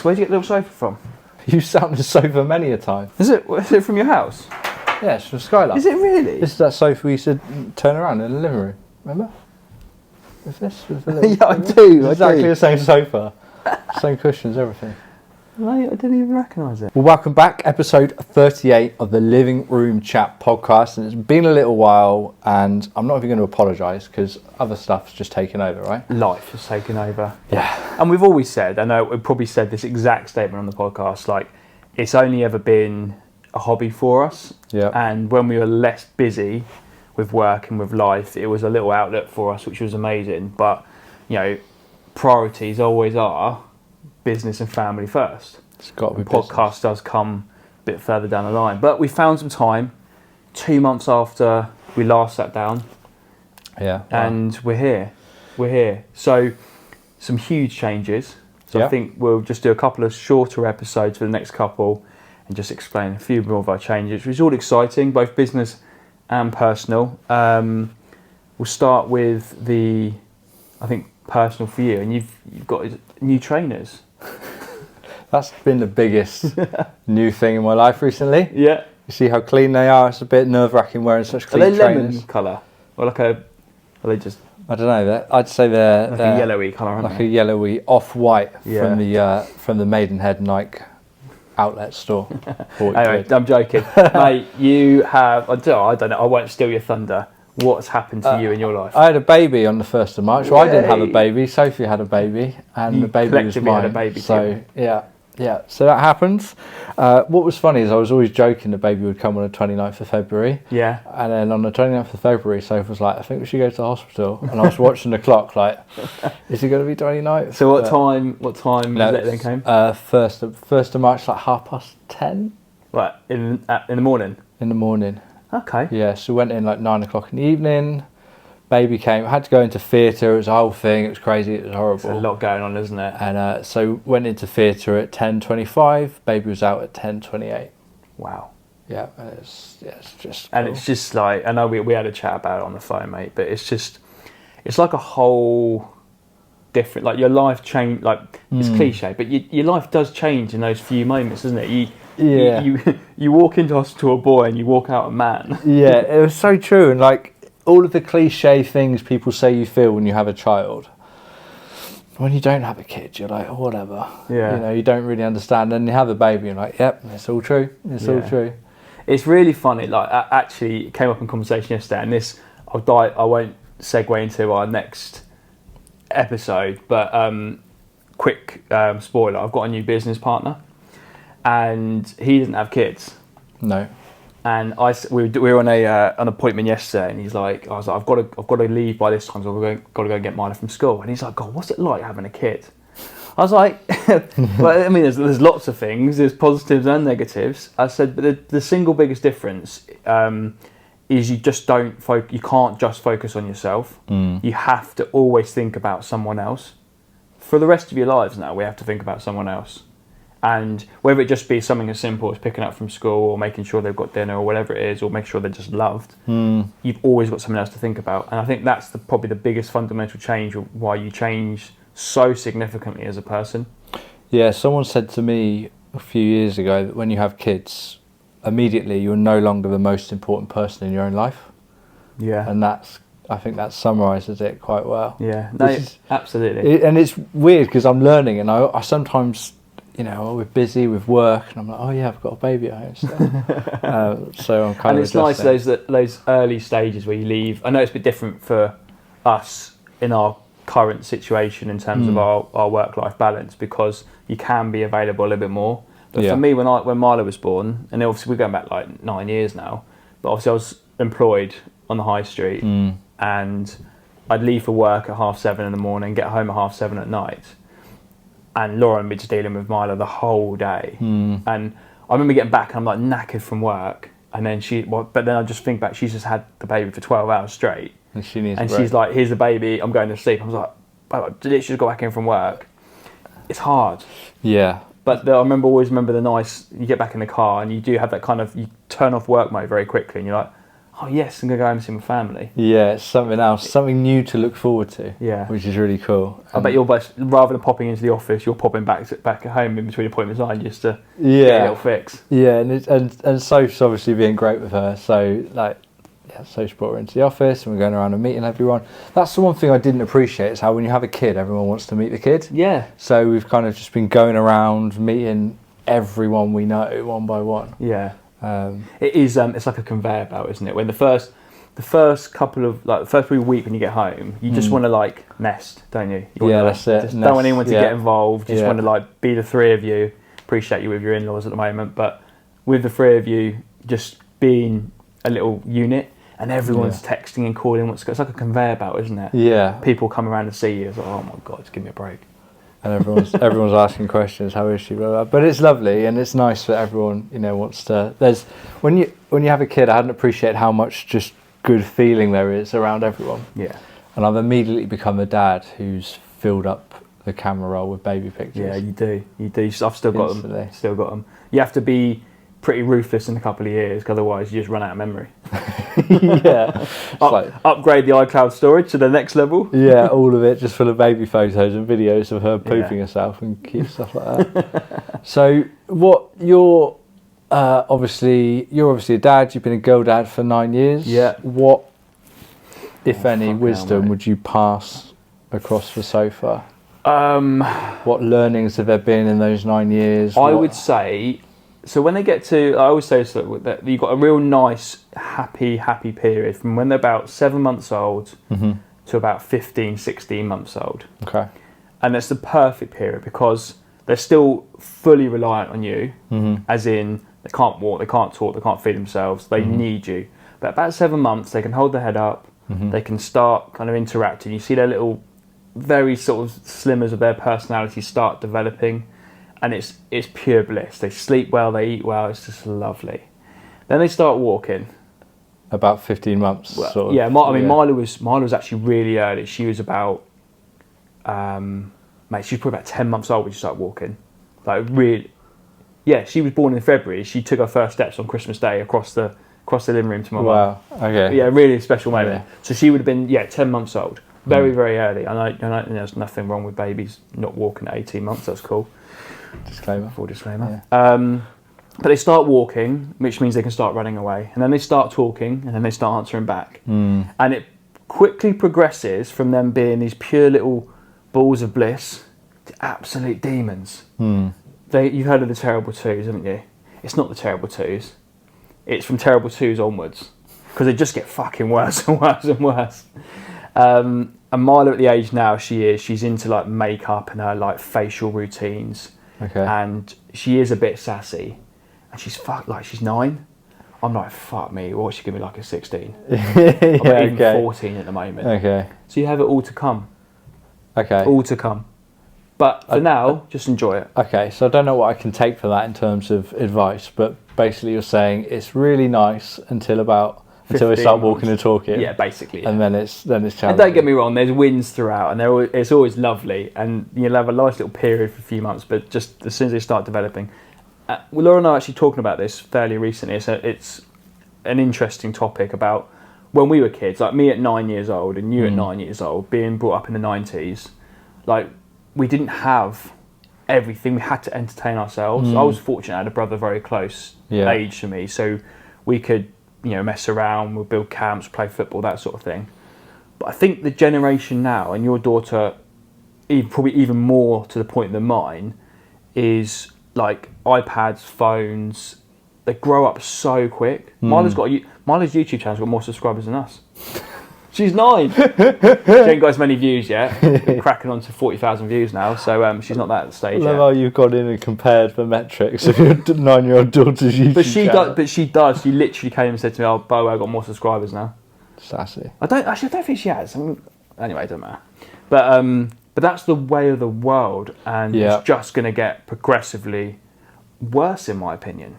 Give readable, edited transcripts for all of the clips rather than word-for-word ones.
Where'd you get the little sofa from? You sat on the sofa many a time. Is it from your house? Yeah, it's from Skylar. Is it really? This is that sofa we used to turn around in the living room. Remember? With this? With the little, Yeah, I do. Exactly the same sofa. Same cushions, everything. Mate, I didn't even recognise it. Well, welcome back. Episode 38 of the Living Room Chat podcast. And it's been a little while, and I'm not even going to apologise because other stuff's just taken over, right? Life has taken over. Yeah. And we've always said, I know we've probably said this exact statement on the podcast, like, it's only ever been a hobby for us. Yeah. And when we were less busy with work and with life, it was a little outlet for us, which was amazing. But, you know, priorities always are business and family first. It's got to be podcast does come a bit further down the line. But we found some time 2 months after we last sat down. Yeah. Wow. And we're here. We're here. So some huge changes. So Yeah. I think we'll just do a couple of shorter episodes for the next couple and just explain a few more of our changes, which is all exciting, both business and personal. We'll start with the, I think, personal for you, and you've got new trainers. That's been the biggest new thing in my life recently. Yeah. You see how clean they are? It's a bit nerve-wracking wearing such Are clean they trainers. lemon colour? Or like are they just I don't know. I'd say they're like a yellowy colour, aren't like they? a yellowy off-white Yeah. from the Maidenhead Nike outlet store. Anyway, I'm joking. Mate, you have, I don't know, I won't steal your thunder. What's happened to you in your life? I had a baby on the 1st of March. Well, I didn't have a Yay. baby. Sophie had a baby, and You the baby was collectively mine. had a baby so too. yeah. So that happens. What was funny is I was always joking the baby would come on the 29th of February. Yeah. And then on the 29th of February, Sophie was like, I think we should go to the hospital. And I was watching the clock like, is it going to be 29th? So what time was it then came? 1st of March, like 10:30 Right, in the morning. in the morning. Okay. Yeah, so we went in like 9 o'clock in the evening. Baby came. I had to go into theatre. It was a whole thing. It was crazy. It was horrible. There's a lot going on, isn't it? And so went into theatre at 10:25. Baby was out at 10:28. Wow. Yeah, it's just. And cool. it's just like, I know we had a chat about it on the phone, mate, but it's like a whole different, like your life change, like it's cliche, but your life does change in those few moments, doesn't it? You walk into hospital a boy and you walk out a man. Yeah, it was so true. And like all of the cliche things people say you feel when you have a child, when you don't have a kid, you're like, oh, whatever. Yeah. You know, you don't really understand. And you have a baby, you're like, yep, it's all true. It's all Yeah. true. It's really funny. Like, actually, it came up in conversation yesterday, and this I won't segue into our next episode, but quick spoiler: I've got a new business partner, and he doesn't have kids. No. And we were on an appointment yesterday, and I was like, I've got to leave by this time, so I've got to go and get Mila from school. And he's like, God, what's it like having a kid? I was like, well, I mean, there's lots of things, there's positives and negatives. I said, but the single biggest difference is you just you can't just focus on yourself. You have to always think about someone else. For the rest of your lives now, we have to think about someone else. And whether it just be something as simple as picking up from school or making sure they've got dinner or whatever it is, or make sure they're just loved, you've always got someone else to think about. And I think that's probably the biggest fundamental change, why you change so significantly as a person. Yeah, someone said to me a few years ago that when you have kids, immediately you're no longer the most important person in your own life. Yeah. And I think that summarises it quite well. Yeah, no, absolutely. And it's weird because I'm learning, and I sometimes, you know, we're busy with work, and I'm like, oh yeah, I've got a baby at home. So I'm kind And of. it's nice those early stages where you leave. I know it's a bit different for us in our current situation in terms of our work-life balance, because you can be available a little bit more. But for me, when Mila was born, and obviously we're going back like 9 years now, but obviously I was employed on the high street, and I'd leave for work at 7:30 in the morning, get home at 7:30 at night, and Lauren would be just dealing with Mila the whole day. And I remember getting back and I'm like knackered from work, and then but then I just think back, she's just had the baby for 12 hours straight, and she needs. And she's like, here's the baby, I'm going to sleep. I was like, I literally just got back in from work. It's hard. Yeah. But always remember the nice, you get back in the car and you do have that kind of, you turn off work mode very quickly and you're like, oh yes, I'm gonna go home and see my family. Yeah, it's something else, something new to look forward to. Yeah. Which is really cool. I bet you're both, rather than popping into the office, you're popping back at home in between appointments, aren't you, just to get a little fix. Yeah, and Soph's obviously being great with her. So like, yeah, Soph's brought her into the office, and we're going around and meeting everyone. That's the one thing I didn't appreciate, is how when you have a kid, everyone wants to meet the kid. Yeah. So we've kind of just been going around meeting everyone we know one by one. Yeah. It is. It's like a conveyor belt, isn't it? When the first couple of, like, the first week when you get home, you just want to like nest, don't you? That's it. Just don't want anyone to get involved. Just want to like be the three of you. Appreciate you with your in-laws at the moment, but with the three of you, just being a little unit, and everyone's texting and calling. It's like a conveyor belt, isn't it? Yeah. People come around to see you. It's like, oh my god, just give me a break. And everyone's asking questions. How is she? Blah, blah. But it's lovely, and it's nice that everyone wants to. There's when you have a kid, I hadn't appreciated how much just good feeling there is around everyone. Yeah. And I've immediately become a dad who's filled up the camera roll with baby pictures. Yeah, you do. I've still got them. Still got them. You have to be pretty ruthless in a couple of years, because otherwise you just run out of memory. Yeah. Upgrade the iCloud storage to the next level. Yeah, all of it just full of baby photos and videos of her pooping herself and cute stuff like that. So what you're obviously a dad, you've been a girl dad for 9 years. Yeah. What, if any, wisdom would you pass across for Sofa? What learnings have there been in those 9 years? I would say, so when they get to, I always say that you've got a real nice, happy period from when they're about 7 months old to about 15, 16 months old. Okay. And that's the perfect period, because they're still fully reliant on you, as in they can't walk, they can't talk, they can't feed themselves, they need you. But about 7 months, they can hold their head up, they can start kind of interacting. You see their little, very sort of slimmers of their personality start developing, and it's pure bliss. They sleep well, they eat well, it's just lovely. Then they start walking. About 15 months. Well, sort of. Yeah, Mila was actually really early. She was about, she was probably about 10 months old when she started walking. Like really, yeah, she was born in February. She took her first steps on Christmas Day across the living room to my mum. Wow, okay. Yeah, really special moment. Yeah. So she would have been, 10 months old. Very, very early. And I there's nothing wrong with babies not walking at 18 months. That's cool. Disclaimer. Full disclaimer. Yeah. But they start walking, which means they can start running away. And then they start talking, and then they start answering back. And it quickly progresses from them being these pure little balls of bliss to absolute demons. You've heard of the terrible twos, haven't you? It's not the terrible twos. It's from terrible twos onwards, because they just get fucking worse and worse and worse. And Mila, at the age now she's into like makeup and her like facial routines. Okay. And she is a bit sassy, and she's 9. I'm like, fuck me, what's she gonna be like at 16? I'm even 14 at the moment. Okay. So you have it all to come. Okay. All to come. But for now, just enjoy it. Okay, so I don't know what I can take for that in terms of advice, but basically you're saying it's really nice until they start walking and talking. Yeah, basically. Yeah. And then it's challenging. And don't get me wrong, there's wins throughout, and it's always lovely, and you'll have a nice little period for a few months, but just as soon as they start developing. Laura and I are actually talking about this fairly recently. It's an interesting topic about when we were kids, like me at 9 years old and you at 9 years old, being brought up in the 90s, like we didn't have everything. We had to entertain ourselves. I was fortunate I had a brother very close age to me, so we could mess around, we'll build camps, play football, that sort of thing. But I think the generation now, and your daughter probably even more to the point than mine, is like iPads, phones, they grow up so quick. Mila's YouTube channel's got more subscribers than us. She's 9. She ain't got as many views yet. Been cracking on to 40,000 views now, so she's not that at stage yet. I love how you've gone in and compared the metrics of your 9-year-old daughter's YouTube channel. But she does. She literally came and said to me, "Oh, Bo, I've got more subscribers now." Sassy. I don't think she has. Anyway, it doesn't matter. But that's the way of the world, and it's just going to get progressively worse, in my opinion.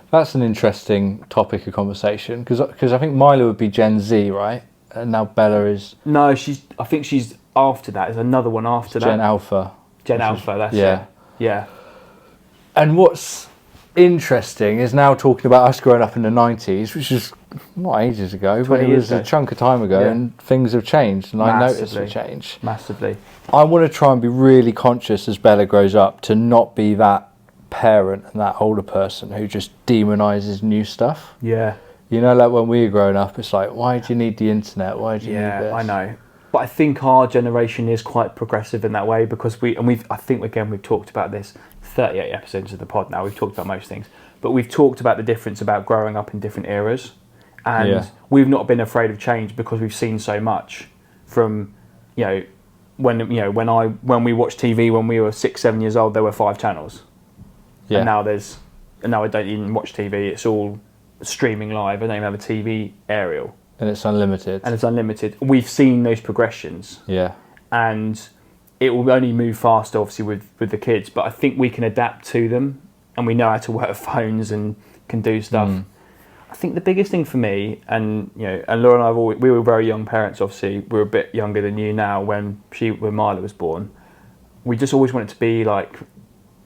That's an interesting topic of conversation, because I think Mila would be Gen Z, right? And now Bella is... No, I think she's after that. There's another one after that. Gen Alpha. That's it. Yeah. And what's... interesting is now talking about us growing up in the 90s, which is not ages ago, but it was a chunk of time ago, and things have changed, and I noticed the change. Massively. I want to try and be really conscious as Bella grows up to not be that parent and that older person who just demonises new stuff. Yeah. You know, like when we were growing up, it's like, why do you need the internet? Why do you need this? Yeah, I know. But I think our generation is quite progressive in that way, because I think we've talked about this 38 episodes of the pod now. We've talked about most things, but we've talked about the difference about growing up in different eras, and we've not been afraid of change because we've seen so much from, when we watched TV when we were 6-7 years old, there were 5 channels, and now I don't even watch TV. It's all streaming live. I don't even have a TV aerial. And it's unlimited. We've seen those progressions. Yeah. And it will only move faster, obviously, with the kids. But I think we can adapt to them, and we know how to work phones and can do stuff. I think the biggest thing for me, and Laura and I we were very young parents. Obviously, we're a bit younger than you now. When Mila was born, we just always wanted to be like.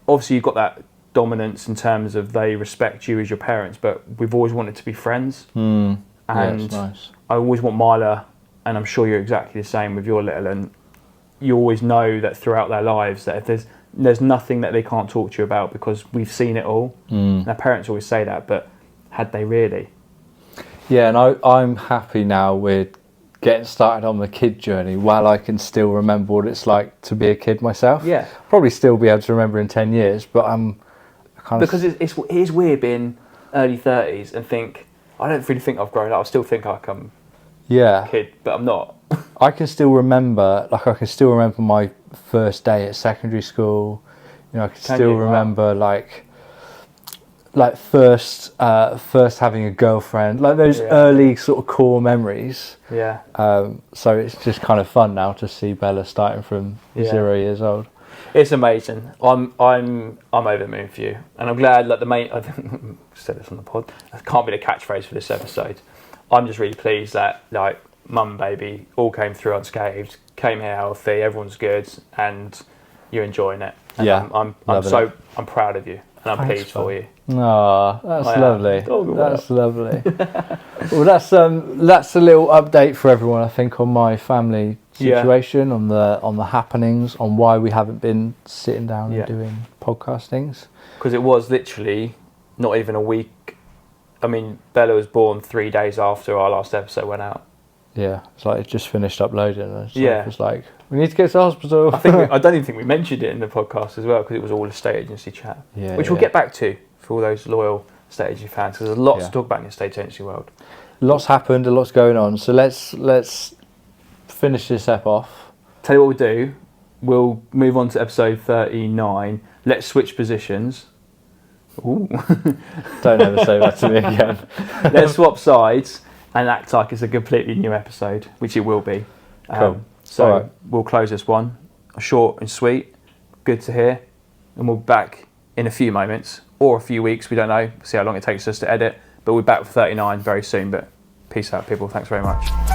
Obviously, you've got that dominance in terms of they respect you as your parents, but we've always wanted to be friends. And nice. I always want Mila, and I'm sure you're exactly the same with your little, and you always know that throughout their lives that if there's nothing that they can't talk to you about, because we've seen it all. Our parents always say that, but had they really? Yeah, and I'm happy now with getting started on the kid journey while I can still remember what it's like to be a kid myself. Yeah. Probably still be able to remember in 10 years, but because it is weird being early 30s and think, I don't really think I've grown up. I still think I'm a kid, but I'm not. I can still remember my first day at secondary school. I can still remember first having a girlfriend, like those early sort of core memories. Yeah. So it's just kind of fun now to see Bella starting from 0 years old. It's amazing. I'm over the moon for you, and I'm glad. Like I've said this on the pod. That can't be the catchphrase for this episode. I'm just really pleased that mum and baby all came through unscathed, came here healthy, everyone's good, and you're enjoying it. And I'm proud of you, and I'm pleased for you. Oh, that's lovely. That's lovely. Well, that's a little update for everyone, I think, on my family situation, on the happenings, on why we haven't been sitting down and doing podcastings. Because it was literally not even a week. I mean, Bella was born 3 days after our last episode went out. Yeah, it's like it just finished uploading. And it's like, we need to go to the hospital. I don't even think we mentioned it in the podcast as well, because it was all estate agency chat, which we'll get back to for all those loyal estate agency fans, because there's lots to talk about in the estate agency world. Lots happened, a lot's going on. So let's finish this ep off. Tell you what we'll do. We'll move on to episode 39. Let's switch positions. Ooh. Don't ever say that to me again. Let's swap sides and act like it's a completely new episode, which it will be. Cool. So we'll close this one. Short and sweet. Good to hear. And we'll be back in a few moments or a few weeks. We don't know. See how long it takes us to edit. But we're back for 39 very soon. But peace out, people. Thanks very much.